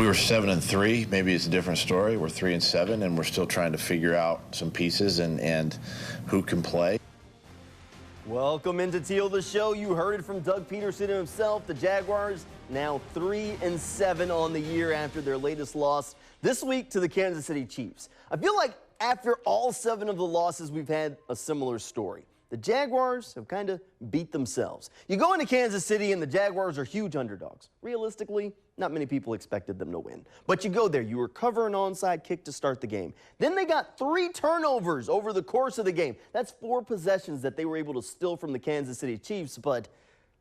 we were 7-3, maybe it's a different story. We're 3-7, and we're still trying to figure out some pieces and who can play. Welcome into Teal, the show. You heard it from Doug Peterson himself. The Jaguars now 3-7 on the year after their latest loss this week to the Kansas City Chiefs. I feel like after all 7 of the losses, we've had a similar story. The Jaguars have kind of beat themselves. You go into Kansas City and the Jaguars are huge underdogs. Realistically, not many people expected them to win. But you go there, you recover an onside kick to start the game. Then they got 3 turnovers over the course of the game. That's 4 possessions that they were able to steal from the Kansas City Chiefs, but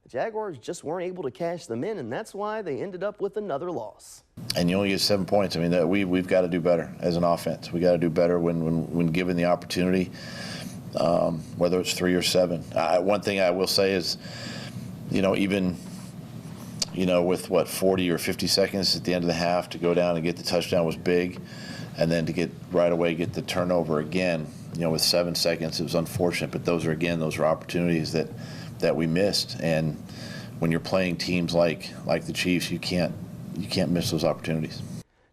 the Jaguars just weren't able to cash them in, and that's why they ended up with another loss. And you only get 7 points. I mean, we've got to do better as an offense. We got to do better when given the opportunity. Whether it's 3 or 7. One thing I will say is, even, with 40 or 50 seconds at the end of the half to go down and get the touchdown was big, and then to get right away get the turnover again, with 7 seconds, it was unfortunate. But those are opportunities that we missed. And when you're playing teams like the Chiefs, you can't miss those opportunities.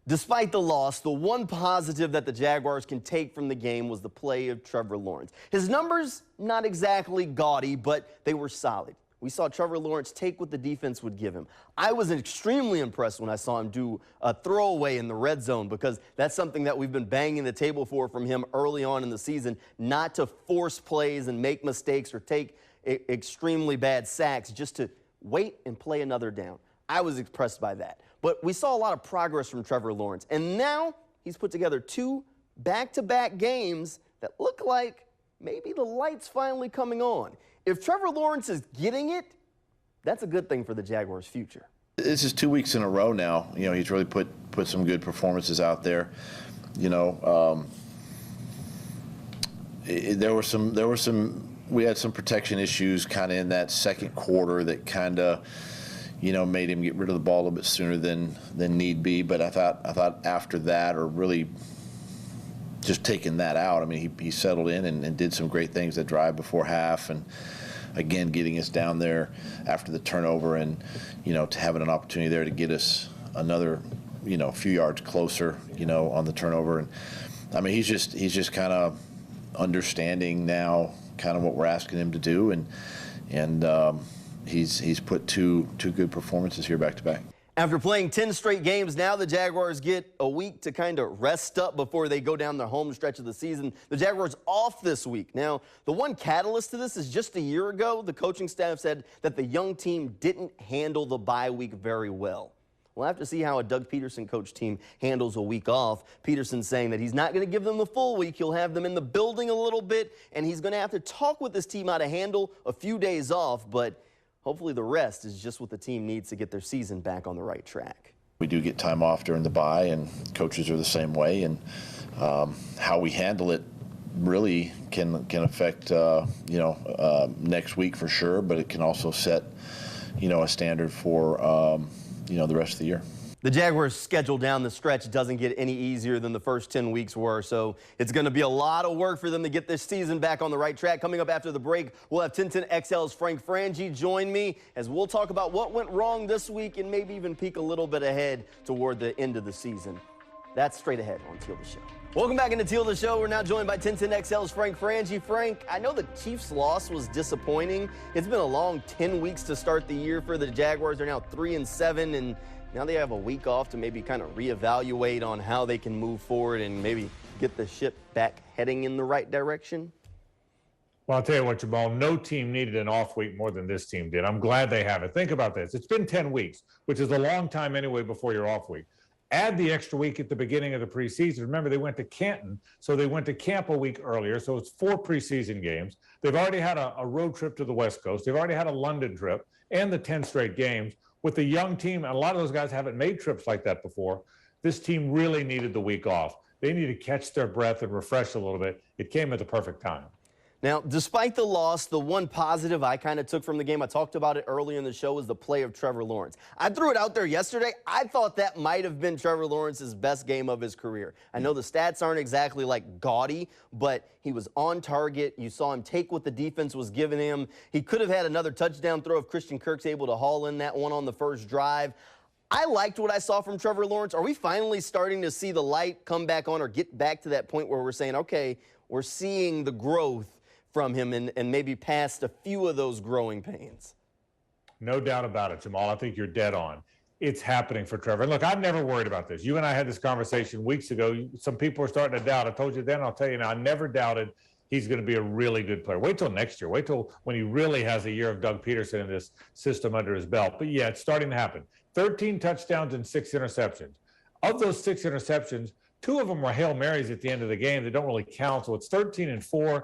Despite the loss, the one positive that the Jaguars can take from the game was the play of Trevor Lawrence. His numbers, not exactly gaudy, but they were solid. We saw Trevor Lawrence take what the defense would give him. I was extremely impressed when I saw him do a throwaway in the red zone, because that's something that we've been banging the table for from him early on in the season, not to force plays and make mistakes or take extremely bad sacks, just to wait and play another down. I was impressed by that. But we saw a lot of progress from Trevor Lawrence. And now he's put together 2 back-to-back games that look like maybe the light's finally coming on. If Trevor Lawrence is getting it, that's a good thing for the Jaguars' future. This is 2 weeks in a row now. He's really put some good performances out there. We had some protection issues kind of in that second quarter that kind of made him get rid of the ball a little bit sooner than need be. But I thought after that, or really just taking that out, I mean, he settled in and did some great things that drive before half, and again getting us down there after the turnover, and to having an opportunity there to get us another few yards closer on the turnover. And I mean, he's just kind of understanding now kind of what we're asking him to do, and he's put two good performances here back to back. After playing 10 straight games, now the Jaguars get a week to kind of rest up before they go down the home stretch of the season. The Jaguars off this week. Now, the one catalyst to this is just a year ago, the coaching staff said that the young team didn't handle the bye week very well. We'll have to see how a Doug Peterson coach team handles a week off. Peterson's saying that he's not going to give them the full week. He'll have them in the building a little bit, and he's going to have to talk with this team how to handle a few days off, but hopefully the rest is just what the team needs to get their season back on the right track. We do get time off during the bye, and coaches are the same way, and how we handle it really can affect next week for sure, but it can also set a standard for the rest of the year. The Jaguars' schedule down the stretch doesn't get any easier than the first 10 weeks were, so it's going to be a lot of work for them to get this season back on the right track. Coming up after the break, we'll have 1010XL's Frank Frangie join me as we'll talk about what went wrong this week and maybe even peek a little bit ahead toward the end of the season. That's straight ahead on Teal the Show. Welcome back into Teal the Show. We're now joined by 1010XL's Frank Frangie. Frank, I know the Chiefs' loss was disappointing. It's been a long 10 weeks to start the year for the Jaguars. They're now 3-7, and now they have a week off to maybe kind of reevaluate on how they can move forward and maybe get the ship back heading in the right direction. Well, I'll tell you what, Jamal, no team needed an off week more than this team did. I'm glad they have it. Think about this. It's been 10 weeks, which is a long time anyway before your off week. Add the extra week at the beginning of the preseason. Remember, they went to Canton, so they went to camp a week earlier, so it's 4 preseason games. They've already had a road trip to the West Coast. They've already had a London trip and the 10 straight games. With the young team, and a lot of those guys haven't made trips like that before, this team really needed the week off. They need to catch their breath and refresh a little bit. It came at the perfect time. Now, despite the loss, the one positive I kind of took from the game, I talked about it earlier in the show, was the play of Trevor Lawrence. I threw it out there yesterday. I thought that might have been Trevor Lawrence's best game of his career. I know the stats aren't exactly like gaudy, but he was on target. You saw him take what the defense was giving him. He could have had another touchdown throw if Christian Kirk's able to haul in that one on the first drive. I liked what I saw from Trevor Lawrence. Are we finally starting to see the light come back on or get back to that point where we're saying, okay, we're seeing the growth from him and maybe past a few of those growing pains? No doubt about it, Jamal. I think you're dead on. It's happening for Trevor. And look, I've never worried about this. You and I had this conversation weeks ago. Some people are starting to doubt. I told you then, I'll tell you now, I never doubted he's going to be a really good player. Wait till next year. Wait till when he really has a year of Doug Peterson in this system under his belt. But yeah, it's starting to happen. 13 touchdowns and 6 interceptions. Of those 6 interceptions, 2 of them were Hail Marys at the end of the game. They don't really count. So it's 13-4.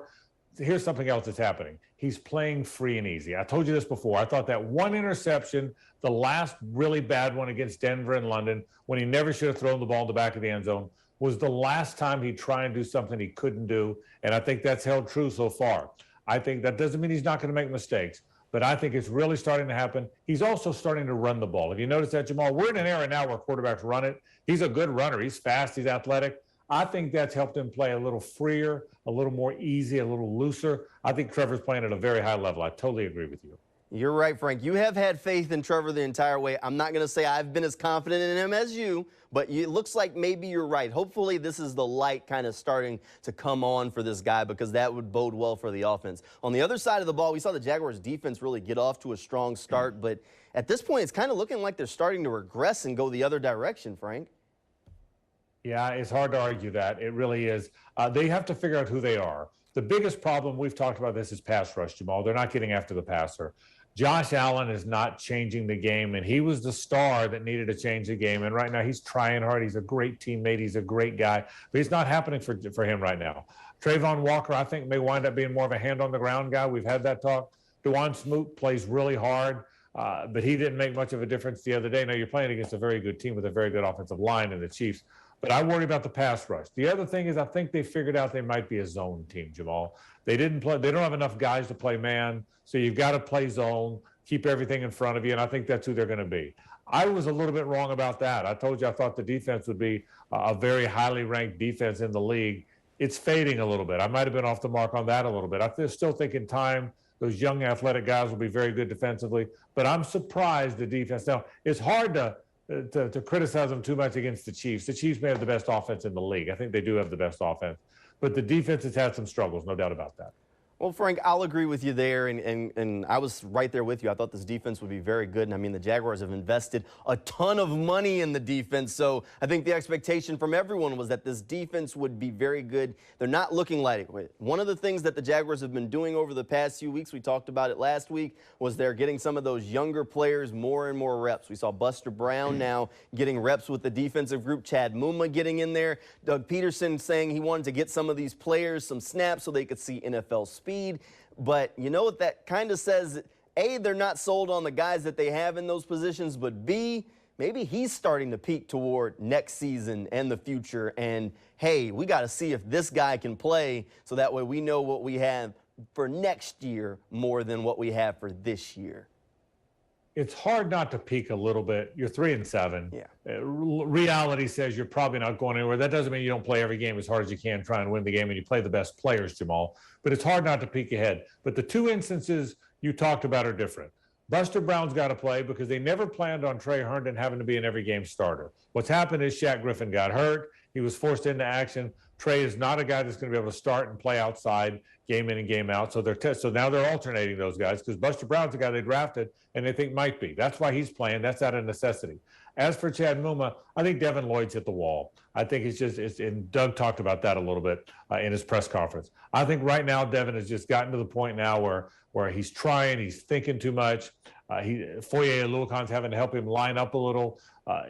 Here's something else that's happening. He's playing free and easy. I told you this before. I thought that one interception, the last really bad one against Denver and London, when he never should have thrown the ball in the back of the end zone, was the last time he'd try and do something he couldn't do. And I think that's held true so far. I think that doesn't mean he's not going to make mistakes, but I think it's really starting to happen. He's also starting to run the ball. If you notice that, Jamal, we're in an era now where quarterbacks run it. He's a good runner. He's fast. He's athletic. I think that's helped him play a little freer, a little more easy, a little looser. I think Trevor's playing at a very high level. I totally agree with you. You're right, Frank. You have had faith in Trevor the entire way. I'm not going to say I've been as confident in him as you, but it looks like maybe you're right. Hopefully this is the light kind of starting to come on for this guy, because that would bode well for the offense. On the other side of the ball, we saw the Jaguars defense really get off to a strong start, but at this point it's kind of looking like they're starting to regress and go the other direction, Frank. Yeah, it's hard to argue that. It really is. They have to figure out who they are. The biggest problem, we've talked about this, is pass rush, Jamal. They're not getting after the passer. Josh Allen is not changing the game, and he was the star that needed to change the game. And right now he's trying hard. He's a great teammate. He's a great guy, but it's not happening for him right now. Trayvon Walker, I think, may wind up being more of a hand-on-the-ground guy. We've had that talk. DeJuan Smoot plays really hard, but he didn't make much of a difference the other day. Now, you're playing against a very good team with a very good offensive line in the Chiefs, but I worry about the pass rush. The other thing is I think they figured out they might be a zone team, Jamal. They don't have enough guys to play man, so you've got to play zone, keep everything in front of you, and I think that's who they're going to be. I was a little bit wrong about that. I told you I thought the defense would be a very highly ranked defense in the league. It's fading a little bit. I might have been off the mark on that a little bit. I still think in time those young athletic guys will be very good defensively, but I'm surprised the defense. Now, it's hard to criticize them too much against the Chiefs. The Chiefs may have the best offense in the league. I think they do have the best offense, but the defense has had some struggles, no doubt about that. Well, Frank, I'll agree with you there, and I was right there with you. I thought this defense would be very good, and I mean, the Jaguars have invested a ton of money in the defense, so I think the expectation from everyone was that this defense would be very good. They're not looking like it. One of the things that the Jaguars have been doing over the past few weeks, we talked about it last week, was they're getting some of those younger players more and more reps. We saw Buster Brown now getting reps with the defensive group, Chad Muma getting in there, Doug Peterson saying he wanted to get some of these players some snaps so they could see NFL speed. But you know what that kind of says? A, they're not sold on the guys that they have in those positions, but B, maybe he's starting to peak toward next season and the future. And hey, we got to see if this guy can play, so that way we know what we have for next year more than what we have for this year. It's hard not to peak a little bit. You're 3-7. Yeah. Reality says you're probably not going anywhere. That doesn't mean you don't play every game as hard as you can, try and win the game, and you play the best players, Jamal. But it's hard not to peek ahead. But the two instances you talked about are different. Buster Brown's got to play because they never planned on Trey Herndon having to be an every game starter. What's happened is Shaq Griffin got hurt. He was forced into action. Trey is not a guy that's going to be able to start and play outside game in and game out. So so now they're alternating those guys because Buster Brown's the guy they drafted and they think might be. That's why he's playing. That's out of necessity. As for Chad Muma, I think Devin Lloyd's hit the wall. I think and Doug talked about that a little bit in his press conference. I think right now Devin has just gotten to the point now where he's trying, he's thinking too much. Foye Oluokan's having to help him line up a little.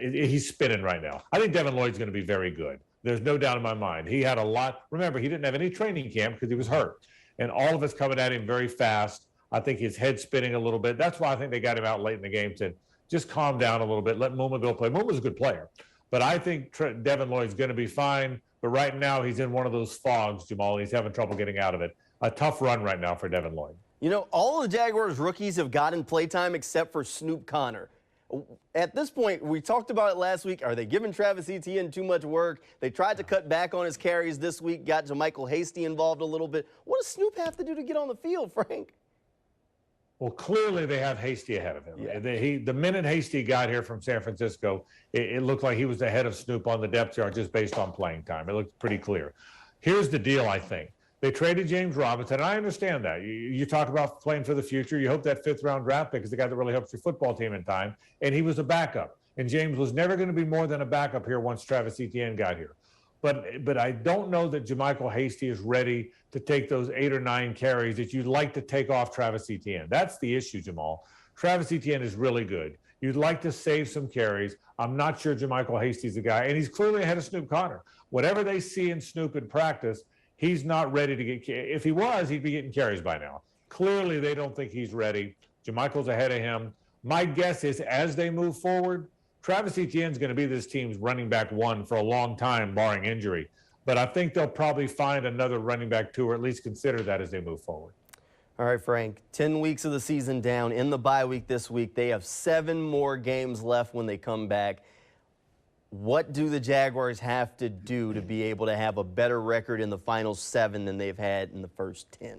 He's spinning right now. I think Devin Lloyd's going to be very good. There's no doubt in my mind. He had a lot. Remember, he didn't have any training camp because he was hurt. And all of it's coming at him very fast. I think his head's spinning a little bit. That's why I think they got him out late in the game, said, just calm down a little bit. Let Muma go play. Muma's a good player. But I think Devin Lloyd's going to be fine. But right now, he's in one of those fogs, Jamal. He's having trouble getting out of it. A tough run right now for Devin Lloyd. You know, all of the Jaguars rookies have gotten playtime except for Snoop Connor. At this point, we talked about it last week. Are they giving Travis Etienne too much work? They tried to cut back on his carries this week, got JaMychal Hasty involved a little bit. What does Snoop have to do to get on the field, Frank? Well, clearly they have Hasty ahead of him. Yeah. The minute Hasty got here from San Francisco, it looked like he was ahead of Snoop on the depth chart just based on playing time. It looked pretty clear. Here's the deal, I think. They traded James Robinson, and I understand that. You talk about playing for the future. You hope that fifth-round draft pick is the guy that really helps your football team in time, and he was a backup. And James was never going to be more than a backup here once Travis Etienne got here. But I don't know that JaMycal Hasty is ready to take those 8 or 9 carries that you'd like to take off Travis Etienne. That's the issue, Jamal. Travis Etienne is really good. You'd like to save some carries. I'm not sure JaMycal Hasty's the guy, and he's clearly ahead of Snoop Conner. Whatever they see in Snoop in practice, he's not ready to get. If he was, he'd be getting carries by now. Clearly, they don't think he's ready. JaMycal's ahead of him. My guess is as they move forward, Travis Etienne's going to be this team's running back 1 for a long time, barring injury. But I think they'll probably find another running back 2, or at least consider that as they move forward. All right, Frank, 10 weeks of the season down. In the bye week this week, they have 7 more games left when they come back. What do the Jaguars have to do to be able to have a better record in the final 7 than they've had in the first 10?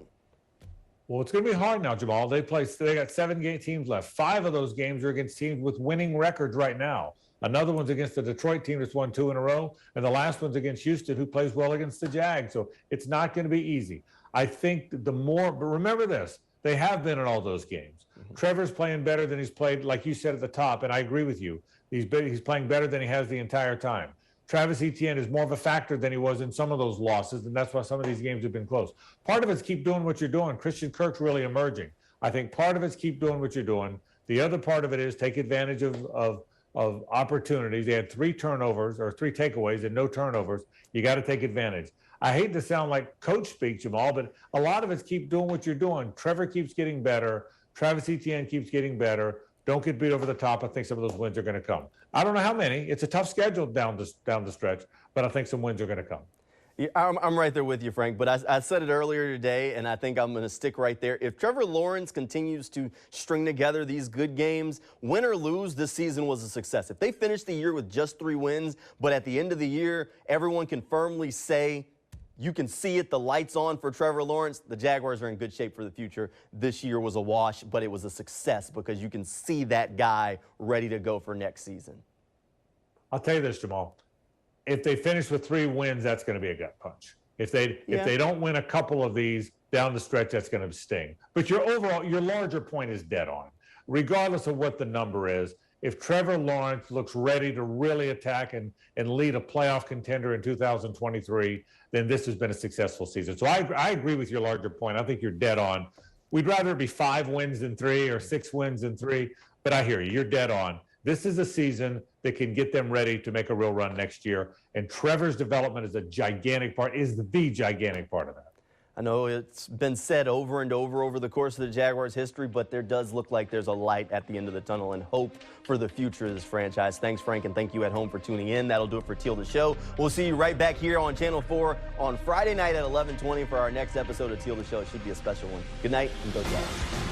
Well, it's going to be hard now, Jamal. They got 7 teams left. 5 of those games are against teams with winning records right now. Another one's against the Detroit team that's won 2 in a row, and the last one's against Houston, who plays well against the Jags. So it's not going to be easy. I think but remember this, they have been in all those games. Mm-hmm. Trevor's playing better than he's played, like you said at the top, and I agree with you. He's playing better than he has the entire time. Travis Etienne is more of a factor than he was in some of those losses, and that's why some of these games have been close. Part of it's keep doing what you're doing. Christian Kirk's really emerging. I think part of it's keep doing what you're doing. The other part of it is take advantage of opportunities. They had 3 turnovers or 3 takeaways and no turnovers. You got to take advantage. I hate to sound like coach speak, Jamal, but a lot of it's keep doing what you're doing. Trevor keeps getting better. Travis Etienne keeps getting better. Don't get beat over the top. I think some of those wins are going to come. I don't know how many. It's a tough schedule down the stretch, but I think some wins are going to come. Yeah, I'm right there with you, Frank, but I said it earlier today, and I think I'm going to stick right there. If Trevor Lawrence continues to string together these good games, win or lose, this season was a success. If they finish the year with just 3 wins, but at the end of the year, everyone can firmly say, you can see it, the light's on for Trevor Lawrence, the Jaguars are in good shape for the future. This year was a wash, but it was a success because you can see that guy ready to go for next season. I'll tell you this, Jamal. If they finish with 3 wins, that's going to be a gut punch. If they don't win a couple of these down the stretch, that's going to sting. But your larger point is dead on. Regardless of what the number is, if Trevor Lawrence looks ready to really attack and lead a playoff contender in 2023, then this has been a successful season. So I agree with your larger point. I think you're dead on. We'd rather it be 5 wins than 3 or 6 wins than 3, but I hear you. You're dead on. This is a season that can get them ready to make a real run next year. And Trevor's development is the gigantic part of that. I know it's been said over and over the course of the Jaguars' history, but there does look like there's a light at the end of the tunnel and hope for the future of this franchise. Thanks, Frank, and thank you at home for tuning in. That'll do it for Teal the Show. We'll see you right back here on Channel 4 on Friday night at 11:20 for our next episode of Teal the Show. It should be a special one. Good night and go Jags.